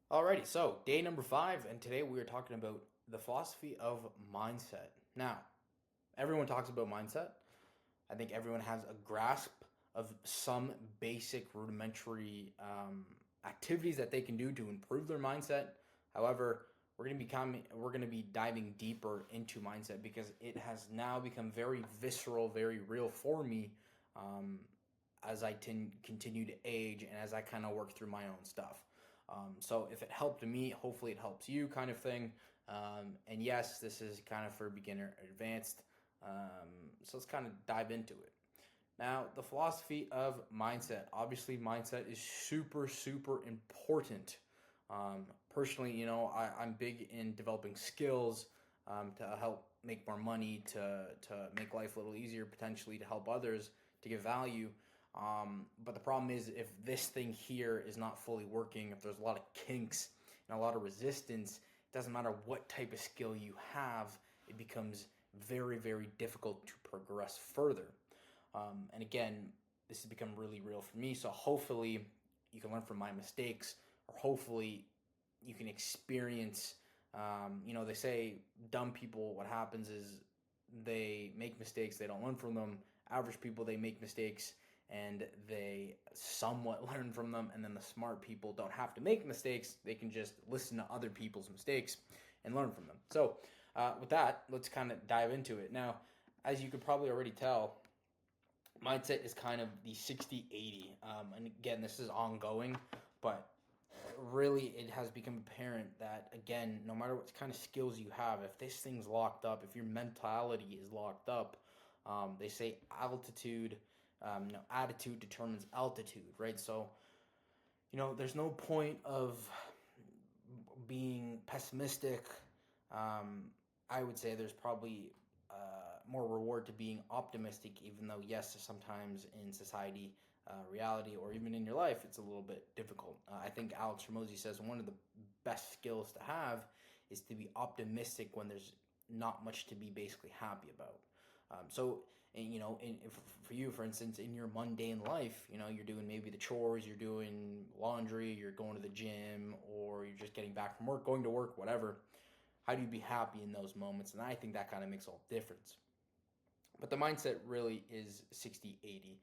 Alrighty, so day number 5, and today we are talking about the philosophy of mindset. Now, everyone talks about mindset. I think everyone has a grasp of some basic rudimentary activities that they can do to improve their mindset. However, we're gonna be diving deeper into mindset because it has now become very visceral, very real for me um, as I continue to age and as I kind of work through my own stuff. So if it helped me, hopefully it helps you, kind of thing. And yes, this is kind of for beginner advanced. So let's kind of dive into it. Now, the philosophy of mindset. Obviously, mindset is super, super important. Personally, I'm big in developing skills to help make more money, to make life a little easier, potentially to help others, to give value. But the problem is, if this thing here is not fully working, if there's a lot of kinks and a lot of resistance, it doesn't matter what type of skill you have, it becomes very, very difficult to progress further. And again, this has become really real for me. So hopefully you can learn from my mistakes, or hopefully you can experience. They say dumb people, what happens is they make mistakes, they don't learn from them. Average people, they make mistakes and they somewhat learn from them. And then the smart people don't have to make mistakes, they can just listen to other people's mistakes and learn from them. So, with that, let's kind of dive into it. Now, as you could probably already tell, mindset is kind of the 60/80. And again, this is ongoing, but really it has become apparent that, again, no matter what kind of skills you have, if this thing's locked up, if your mentality is locked up, they say attitude determines altitude, right? So, there's no point of being pessimistic. I would say there's probably more reward to being optimistic, even though, yes, sometimes in society, reality, or even in your life, it's a little bit difficult. I think Alex Ramosi says one of the best skills to have is to be optimistic when there's not much to be basically happy about. So, and, for you, for instance, in your mundane life, you're doing maybe the chores, you're doing laundry, you're going to the gym, or you're just getting back from work, going to work, whatever. How do you be happy in those moments? And I think that kind of makes all the difference. But the mindset really is 60/80.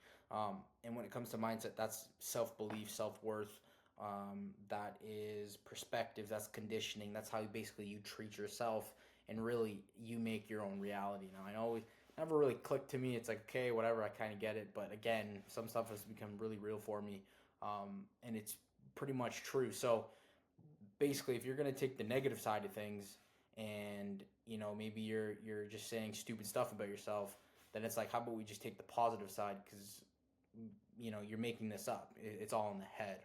And when it comes to mindset, that's self belief, self worth. That is perspective, that's conditioning, that's how basically you treat yourself, and really you make your own reality. Now, I always never really clicked to me. It's like, okay, whatever, I kind of get it. But again, some stuff has become really real for me. And it's pretty much true. So basically, if you're going to take the negative side of things, and maybe you're just saying stupid stuff about yourself, then it's like, how about we just take the positive side? Because you're making this up, it's all in the head.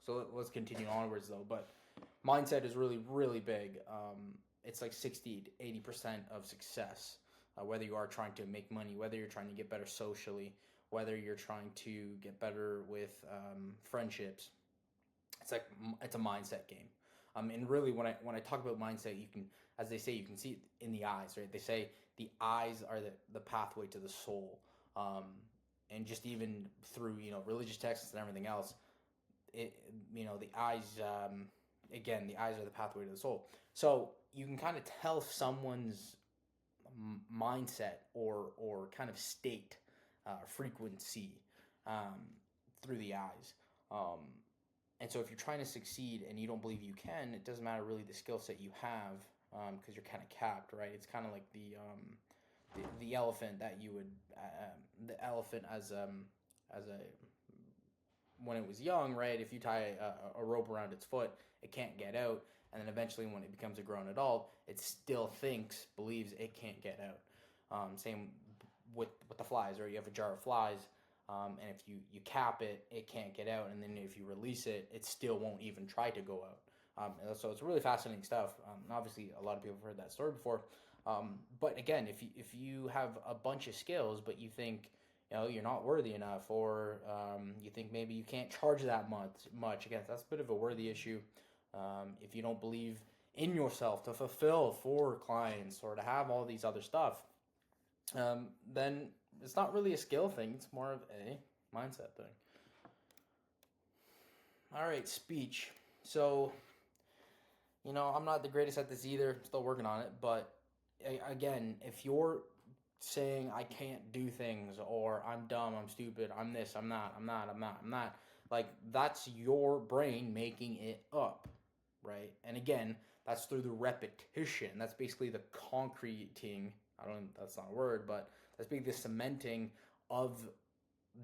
So let's continue onwards though. But mindset is really, really big. It's like 60 to 80% of success, whether you are trying to make money, whether you're trying to get better socially, whether you're trying to get better with friendships. It's a mindset game. And really, when I talk about mindset, you can, as they say, you can see it in the eyes, right? They say the eyes are the pathway to the soul. And just even through religious texts and everything else, the eyes, again, the eyes are the pathway to the soul. So you can kind of tell someone's mindset or kind of state, frequency, um, through the eyes. Um, and so if you're trying to succeed and you don't believe you can, it doesn't matter really the skill set you have, because you're kind of capped, right? It's kind of like the elephant that you would the elephant as a when it was young, right? If you tie a rope around its foot, it can't get out, and then eventually, when it becomes a grown adult, it still believes it can't get out. Same with the flies, right? You have a jar of flies, and if you cap it, it can't get out, and then if you release it, it still won't even try to go out. So it's really fascinating stuff. Obviously, a lot of people have heard that story before. But again, if you have a bunch of skills, but you think you're not worthy enough, or you think maybe you can't charge that much. Again, that's a bit of a worthy issue. If you don't believe in yourself to fulfill for clients or to have all these other stuff, then it's not really a skill thing. It's more of a mindset thing. All right, speech. So, I'm not the greatest at this either. Still working on it. But again, if you're saying I can't do things, or I'm dumb, I'm stupid, I'm this, I'm not, like, that's your brain making it up, right? And again, that's through the repetition. That's basically the concreting. I don't. That's not a word, but that's basically the cementing of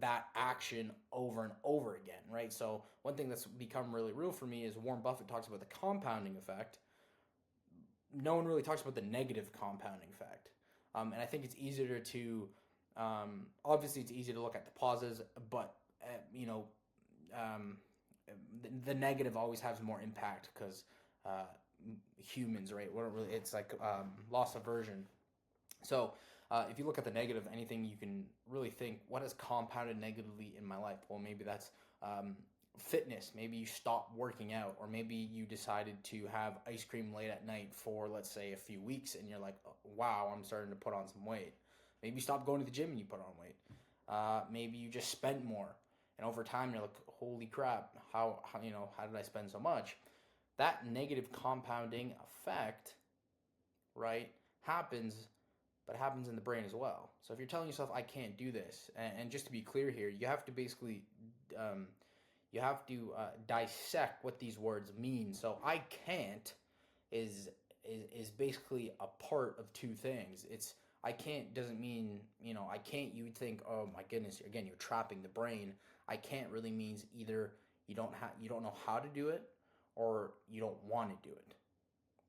that action over and over again, right? So one thing that's become really real for me is Warren Buffett talks about the compounding effect. No one really talks about the negative compounding effect, and I think it's easier to, obviously, it's easy to look at the pauses, but um, the negative always has more impact because uh, humans, right? It's like loss aversion. So, if you look at the negative, anything you can really think, what has compounded negatively in my life? Well, maybe that's um, fitness. Maybe you stopped working out, or maybe you decided to have ice cream late at night for, let's say, a few weeks, and you're like, oh, wow, I'm starting to put on some weight. Maybe you stopped going to the gym and you put on weight. Maybe you just spent more, and over time you're like, holy crap, how did I spend so much? That negative compounding effect, right, happens, but it happens in the brain as well. So if you're telling yourself, I can't do this, and just to be clear here, you have to basically, um, dissect what these words mean. So I can't is, is basically a part of two things. It's I can't doesn't mean, I can't, you would think, oh my goodness, again, you're trapping the brain. I can't really means either you don't know how to do it, or you don't want to do it.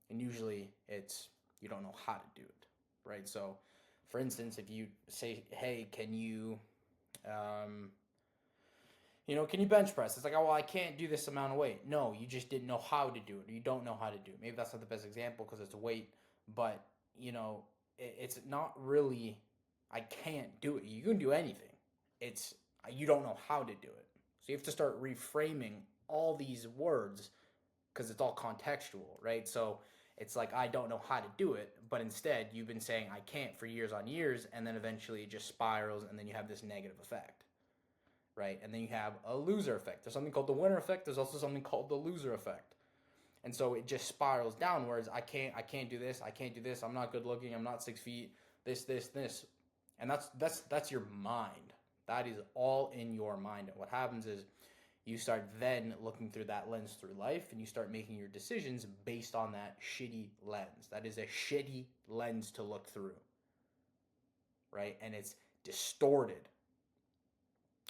And usually it's you don't know how to do it, right? So for instance, if you say, hey, um, can you bench press? It's like, oh, well, I can't do this amount of weight. No, you just didn't know how to do it, or you don't know how to do it. Maybe that's not the best example because it's weight, but it's not really, I can't do it. You can do anything. It's you don't know how to do it. So you have to start reframing all these words because it's all contextual, right? So it's like, I don't know how to do it, but instead you've been saying I can't for years on years, and then eventually it just spirals, and then you have this negative effect, right? And then you have a loser effect. There's something called the winner effect. There's also something called the loser effect. And so it just spirals downwards. I can't do this. I can't do this. I'm not good looking. I'm not 6 feet. This. And that's your mind. That is all in your mind. And what happens is you start then looking through that lens through life, and you start making your decisions based on that shitty lens. That is a shitty lens to look through, right? And it's distorted.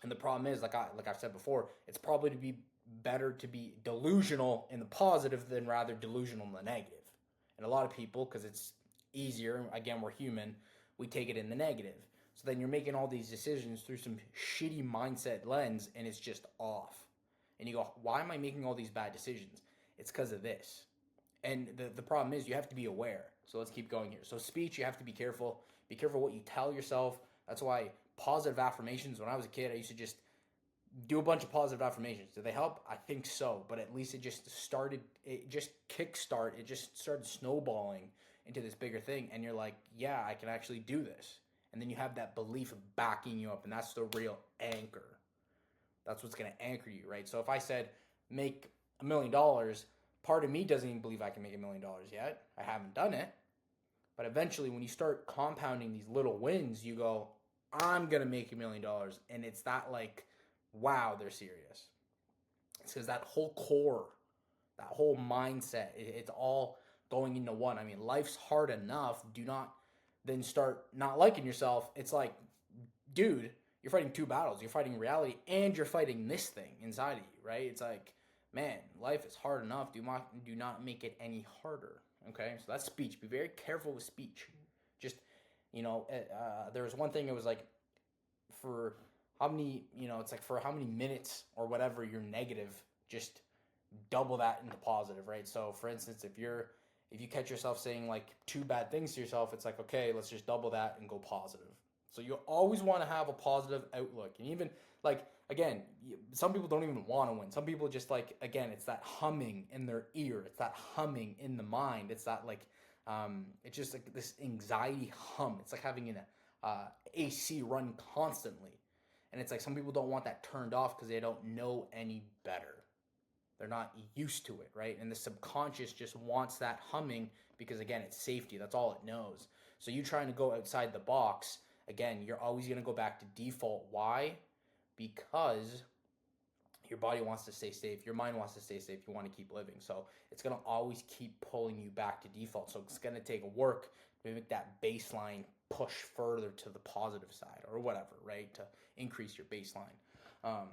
And the problem is, like I've said before, it's probably to be better to be delusional in the positive than rather delusional in the negative. And a lot of people, because it's easier, again, we're human, we take it in the negative. So then you're making all these decisions through some shitty mindset lens, and it's just off. And you go, why am I making all these bad decisions? It's because of this. And the problem is you have to be aware. So let's keep going here. So speech, you have to be careful. Be careful what you tell yourself. That's why positive affirmations, when I was a kid, I used to just do a bunch of positive affirmations. Did they help? I think so. But at least it just kickstart, it just started snowballing into this bigger thing. And you're like, yeah, I can actually do this. And then you have that belief backing you up. And that's the real anchor. That's what's going to anchor you, right? So if I said make $1,000,000, part of me doesn't even believe I can make $1,000,000 yet. I haven't done it. But eventually, when you start compounding these little wins, you go, I'm going to make $1,000,000. And it's that like, wow, they're serious. It's because that whole core, that whole mindset, it's all going into one. I mean, life's hard enough. Do not then start not liking yourself. It's like, dude, you're fighting two battles. You're fighting reality, and you're fighting this thing inside of you, right? It's like, man, life is hard enough. Do not make it any harder. Okay, so that's speech. Be very careful with speech. Just, there was one thing. It was like, for how many, it's like for how many minutes or whatever you're negative, just double that into positive, right? So for instance, if you catch yourself saying like two bad things to yourself, it's like, okay, let's just double that and go positive. So you always want to have a positive outlook. And even like, again, some people don't even want to win. Some people just like, again, it's that humming in their ear. It's that humming in the mind. It's that like, it's just like this anxiety hum. It's like having an AC run constantly. And it's like some people don't want that turned off because they don't know any better. They're not used to it, right? And the subconscious just wants that humming because, again, it's safety. That's all it knows. So you trying to go outside the box, again, you're always going to go back to default. Why? Because your body wants to stay safe. Your mind wants to stay safe. You want to keep living. So it's going to always keep pulling you back to default. So it's going to take work to make that baseline push further to the positive side or whatever, right? To increase your baseline.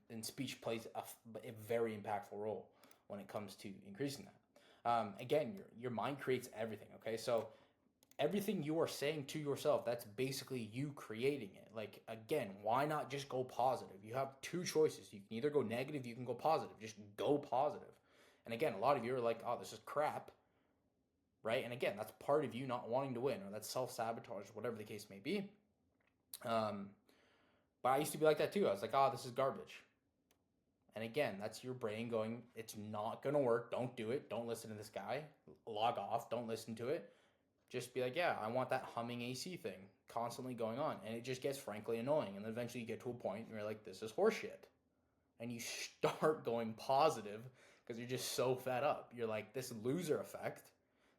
And speech plays a very impactful role when it comes to increasing that. Again, your mind creates everything, okay? So everything you are saying to yourself, that's basically you creating it. Like, again, why not just go positive? You have two choices. You can either go negative, you can go positive. Just go positive. And again, a lot of you are like, oh, this is crap, right? And again, that's part of you not wanting to win, or that's self-sabotage, whatever the case may be. But I used to be like that too. I was like, oh, this is garbage. And again, that's your brain going, it's not going to work. Don't do it. Don't listen to this guy. Log off. Don't listen to it. Just be like, yeah, I want that humming AC thing constantly going on. And it just gets frankly annoying. And then eventually you get to a point and you're like, this is horseshit. And you start going positive because you're just so fed up. You're like, this loser effect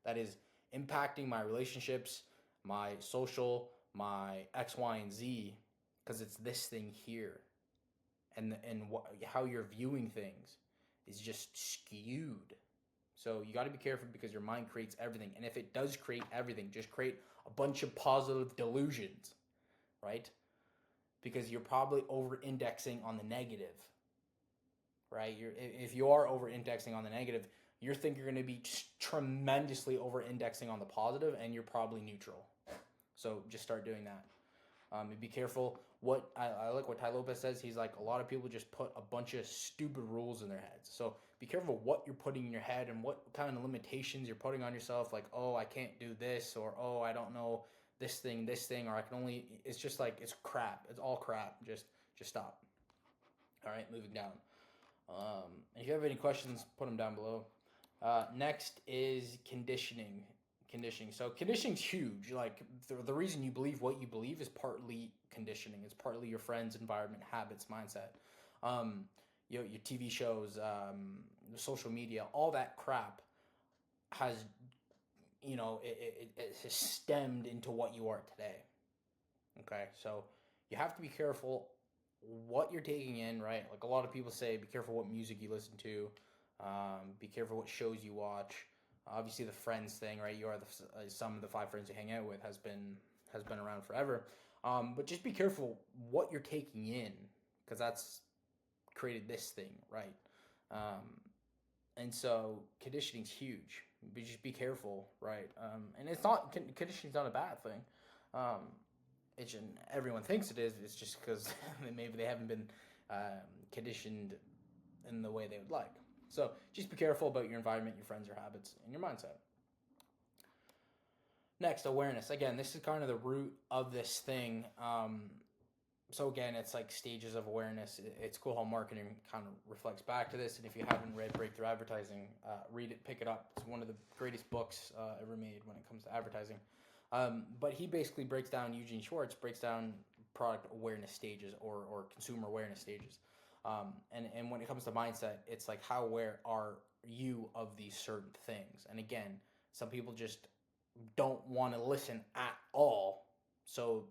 that is impacting my relationships, my social, my X, Y, and Z, because it's this thing here. And how you're viewing things is just skewed. So you got to be careful because your mind creates everything. And if it does create everything, just create a bunch of positive delusions, right? Because you're probably over-indexing on the negative, right? If you are over-indexing on the negative, you think you're going to be tremendously over-indexing on the positive, and you're probably neutral. So just start doing that. And be careful. What I like what Tai Lopez says. He's like, a lot of people just put a bunch of stupid rules in their heads. So be careful what you're putting in your head and what kind of limitations you're putting on yourself. Like, oh, I can't do this, or oh, I don't know this thing, or I can only. It's just like, it's crap. It's all crap. Just stop. All right, moving down. If you have any questions, put them down below. Next is conditioning. So conditioning's huge. Like the reason you believe what you believe is partly conditioning. It's partly your friends, environment, habits, mindset. Your TV shows, social media, all that crap has, it has stemmed into what you are today. Okay, so you have to be careful what you're taking in, right? Like a lot of people say, be careful what music you listen to. Be careful what shows you watch. Obviously, the friends thing, right? You are the sum of the 5 friends you hang out with has been around forever. But just be careful what you're taking in, because that's created this thing, right? And so conditioning's huge. But just be careful, right? And it's not conditioning's not a bad thing. Everyone thinks it is. It's just because maybe they haven't been conditioned in the way they would like. So just be careful about your environment, your friends, your habits, and your mindset. Next, awareness. Again, this is kind of the root of this thing. So again, it's like stages of awareness. It's cool how marketing kind of reflects back to this. And if you haven't read Breakthrough Advertising, read it, pick it up. It's one of the greatest books ever made when it comes to advertising. But he basically breaks down, Eugene Schwartz breaks down product awareness stages or consumer awareness stages. And when it comes to mindset, it's like, how aware are you of these certain things? And again, some people just don't want to listen at all. So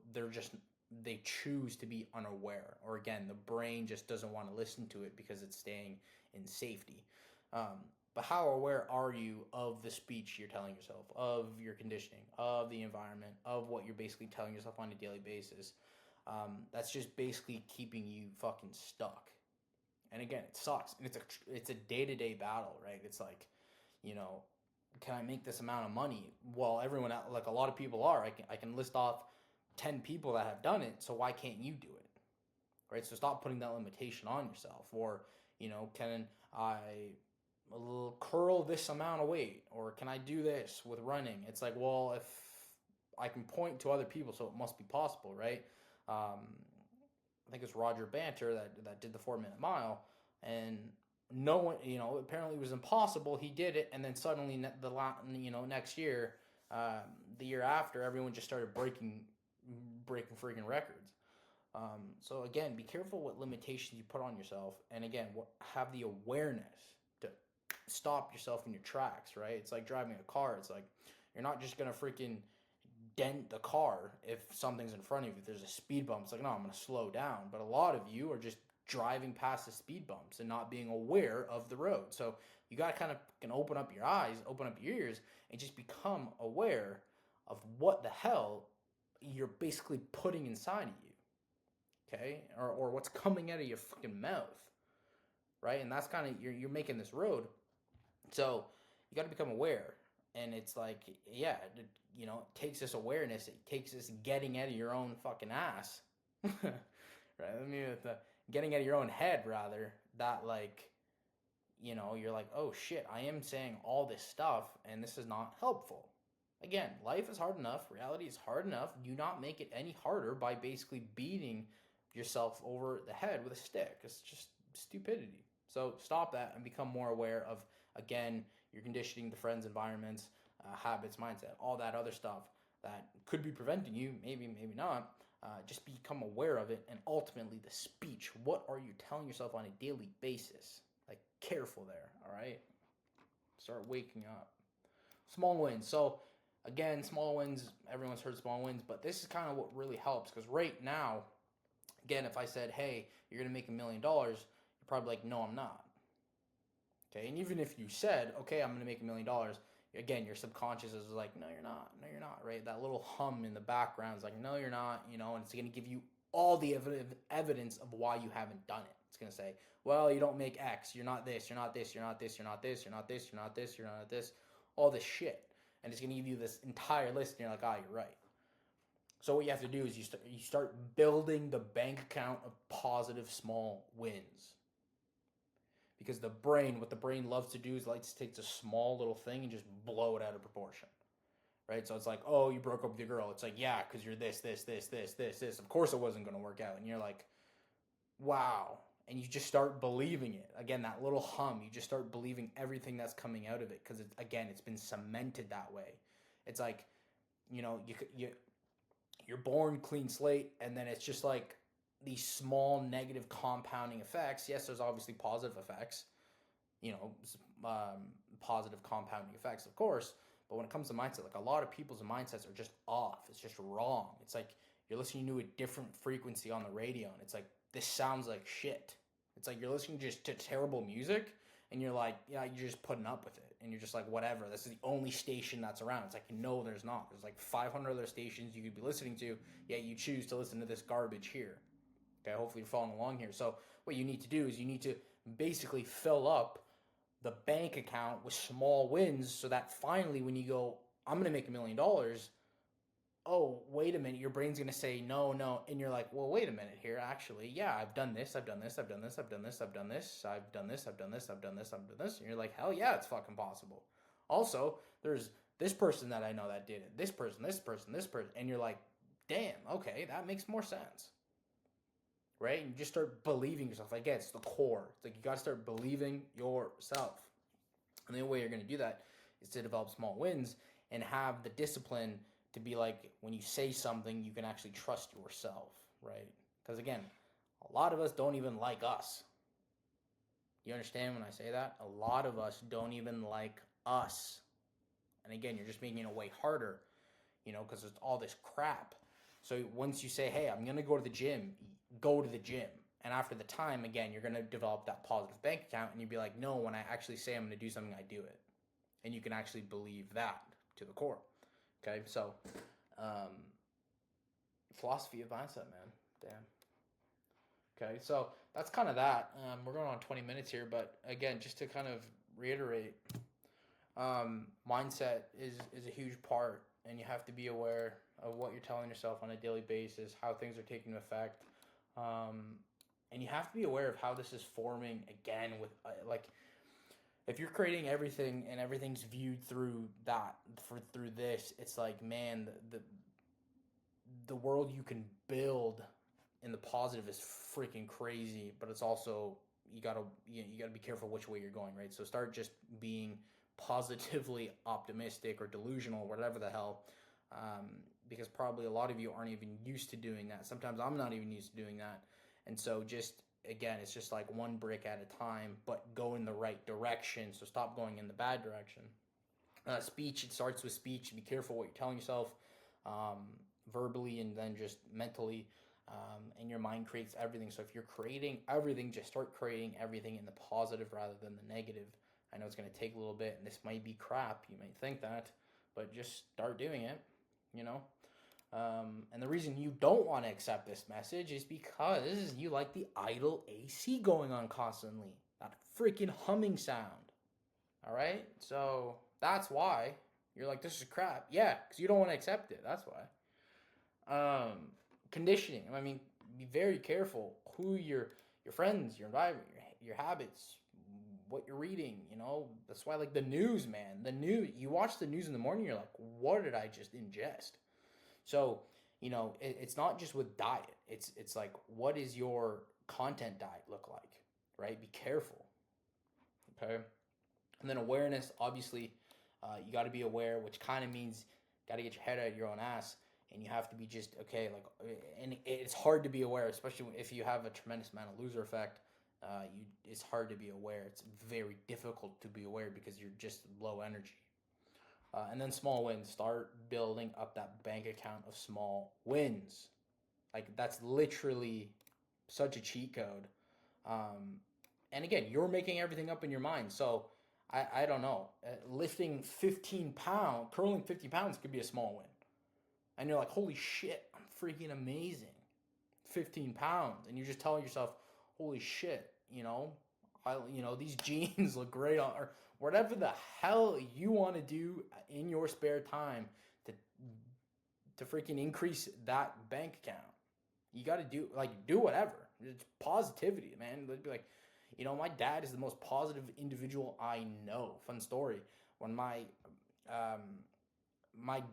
they choose to be unaware. Or again, the brain just doesn't want to listen to it because it's staying in safety. But how aware are you of the speech you're telling yourself, of your conditioning, of the environment, of what you're basically telling yourself on a daily basis? That's just basically keeping you fucking stuck. And again, it sucks. And it's a day-to-day battle, right? It's like, can I make this amount of money? Well, everyone, like a lot of people are. I can list off 10 people that have done it, so why can't you do it? Right? So stop putting that limitation on yourself. Or, can I curl this amount of weight? Or can I do this with running? It's like, well, if I can point to other people, so it must be possible, right? I think it's Roger Banter that did the 4-minute mile, and no one, apparently it was impossible. He did it, and then suddenly next year, the year after, everyone just started breaking freaking records. So again, be careful what limitations you put on yourself, and again, have the awareness to stop yourself in your tracks. Right? It's like driving a car. It's like you're not just gonna freaking dent the car if something's in front of you. If there's a speed bump, it's like, no, I'm gonna slow down. But a lot of you are just driving past the speed bumps and not being aware of the road. So you gotta kind of can open up your eyes, open up your ears, and just become aware of what the hell you're basically putting inside of you. Okay? Or what's coming out of your fucking mouth. Right? And that's kind of you're making this road. So you gotta become aware. And it's like, yeah, it takes this awareness. It takes this getting out of your own fucking ass. Right? I mean, with the getting out of your own head, rather, that, like, you're like, oh shit, I am saying all this stuff and this is not helpful. Again, life is hard enough. Reality is hard enough. Do not make it any harder by basically beating yourself over the head with a stick. It's just stupidity. So stop that and become more aware of, again, your conditioning, the friends, environments, habits, mindset, all that other stuff that could be preventing you, maybe, maybe not. Just become aware of it, and ultimately the speech. What are you telling yourself on a daily basis? Like, careful there, all right? Start waking up. Small wins. So, again, small wins, everyone's heard small wins, but this is kind of what really helps, because right now, again, if I said, hey, you're going to make $1 million, you're probably like, no, I'm not. Okay, and even if you said, okay, I'm going to make $1 million, again, your subconscious is like, no, you're not. No, you're not, right? That little hum in the background is like, no, you're not, and it's going to give you all the evidence of why you haven't done it. It's going to say, well, you don't make X. You're not this. You're not this. You're not this. You're not this. You're not this. You're not this. You're not this. All this shit. And it's going to give you this entire list, and you're like, you're right. So what you have to do is you start building the bank account of positive small wins. Because what the brain loves to do is likes to take a small little thing and just blow it out of proportion. Right? So it's like, oh, you broke up with your girl. It's like, yeah, because you're this. Of course it wasn't going to work out. And you're like, wow. And you just start believing it. Again, that little hum, you just start believing everything that's coming out of it. Because, it's been cemented that way. It's like, you're born clean slate, and then it's just like these small negative compounding effects. Yes, there's obviously positive effects, positive compounding effects, of course. But when it comes to mindset, like, a lot of people's mindsets are just off. It's just wrong. It's like you're listening to a different frequency on the radio, and it's like, this sounds like shit. It's like you're listening just to terrible music, and you're like, yeah, you're just putting up with it. And you're just like, whatever, this is the only station that's around. It's like, no, there's not. There's like 500 other stations you could be listening to, yet you choose to listen to this garbage here. Okay, hopefully you're following along here. So what you need to do is you need to basically fill up the bank account with small wins, so that finally when you go, I'm going to make $1 million, oh, wait a minute, your brain's going to say, no, no. And you're like, well, wait a minute here. Actually, yeah, I've done this. I've done this. I've done this. I've done this. I've done this. I've done this. I've done this. I've done this. I've done this. And you're like, hell yeah, it's fucking possible. Also, there's this person that I know that did it. This person, this person, this person. And you're like, damn, okay, that makes more sense. Right? And you just start believing yourself. Again, it's the core. It's like you got to start believing yourself. And the only way you're going to do that is to develop small wins and have the discipline to be like, when you say something, you can actually trust yourself, right? Because again, a lot of us don't even like us. You understand when I say that? A lot of us don't even like us. And again, you're just making it way harder, because it's all this crap. So once you say, hey, I'm going to go to the gym, go to the gym. And after the time, again, you're going to develop that positive bank account, and you'd be like, no, when I actually say I'm going to do something, I do it. And you can actually believe that to the core. Okay, so philosophy of mindset, man. Damn. Okay, so that's kind of that. We're going on 20 minutes here, but again, just to kind of reiterate, mindset is a huge part, and you have to be aware of what you're telling yourself on a daily basis, how things are taking effect, and you have to be aware of how this is forming, again, with if you're creating everything and everything's viewed through through this, it's like, man, the world you can build in the positive is freaking crazy, but it's also, you gotta be careful which way you're going, right? So start just being positively optimistic or delusional, whatever the hell. because probably a lot of you aren't even used to doing that. Sometimes I'm not even used to doing that. And so just again, it's just like one brick at a time, but go in the right direction. So stop going in the bad direction. Speech, it starts with speech. Be careful what you're telling yourself, verbally and then just mentally. And your mind creates everything. So if you're creating everything, just start creating everything in the positive rather than the negative. I know it's going to take a little bit, and this might be crap. You might think that, but just start doing it, you know? And the reason you don't want to accept this message is because you like the idle AC going on constantly. That freaking humming sound. All right? So that's why you're like, this is crap. Yeah, because you don't want to accept it. That's why. Conditioning. I mean, be very careful who your friends, your environment, your habits, what you're reading. You know, that's why like the news, man. The news. You watch the news in the morning, you're like, what did I just ingest? So you know, it's not just with diet. It's like, what is your content diet look like, right? Be careful. Okay, and then awareness. Obviously, you got to be aware, which kind of means got to get your head out of your own ass, and you have to be just okay. Like, and it's hard to be aware, especially if you have a tremendous amount of loser effect. It's hard to be aware. It's very difficult to be aware because you're just low energy. And then small wins. Start building up that bank account of small wins. Like that's literally such a cheat code. And again, you're making everything up in your mind. So I don't know. Lifting 15 pounds, curling 50 pounds could be a small win. And you're like, holy shit, I'm freaking amazing. 15 pounds. And you're just telling yourself, holy shit, these jeans look great on, or whatever the hell you want to do in your spare time to freaking increase that bank account. You got to do whatever. It's positivity, man. They'd be like, my dad is the most positive individual I know. Fun story. When my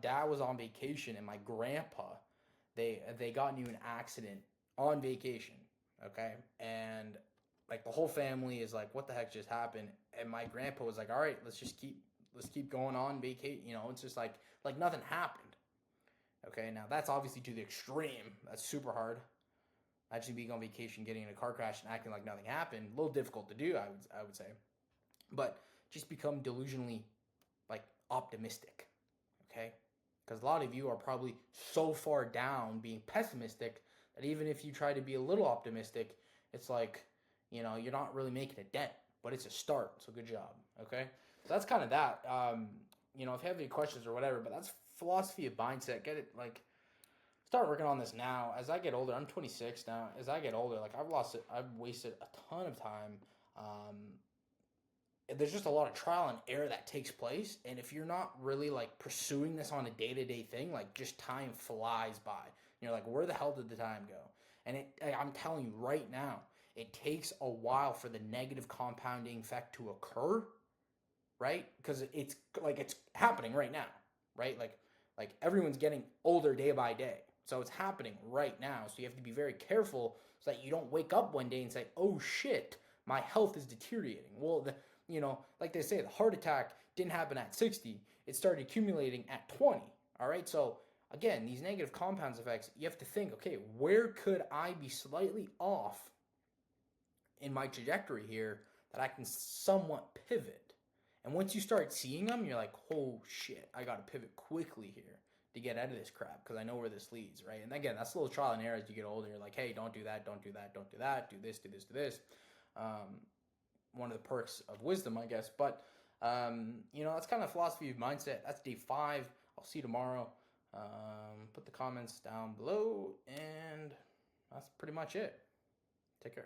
dad was on vacation and my grandpa, they got into an accident on vacation. Okay, and like the whole family is like, what the heck just happened? And my grandpa was like, all right, let's keep going on vacation. It's just like nothing happened. Okay, now that's obviously to the extreme. That's super hard. Actually being on vacation, getting in a car crash, and acting like nothing happened, a little difficult to do, I would say. But just become delusionally like optimistic. Okay, because a lot of you are probably so far down being pessimistic that even if you try to be a little optimistic, it's like, you're not really making a dent, but it's a start. So good job. Okay, so that's kind of that. If you have any questions or whatever, but that's philosophy of mindset. Get it, like, start working on this now. As I get older, I'm 26 now. As I get older, like I've wasted a ton of time. There's just a lot of trial and error that takes place, and if you're not really like pursuing this on a day-to-day thing, like just time flies by. You're like, where the hell did the time go? And I'm telling you right now, it takes a while for the negative compounding effect to occur, right? Because it's happening right now, right? Like everyone's getting older day by day, so it's happening right now. So you have to be very careful so that you don't wake up one day and say, oh shit, my health is deteriorating. Well, like they say, the heart attack didn't happen at 60. It started accumulating at 20. All right. So again, these negative compounds effects, you have to think, okay, where could I be slightly off in my trajectory here that I can somewhat pivot? And once you start seeing them, you're like, oh shit, I got to pivot quickly here to get out of this crap because I know where this leads, right? And again, that's a little trial and error as you get older. You're like, hey, don't do that, don't do that, don't do that, do this, do this, do this. One of the perks of wisdom, I guess. But, that's kind of philosophy of mindset. That's day 5. I'll see you tomorrow. Put the comments down below, and that's pretty much it. Take care.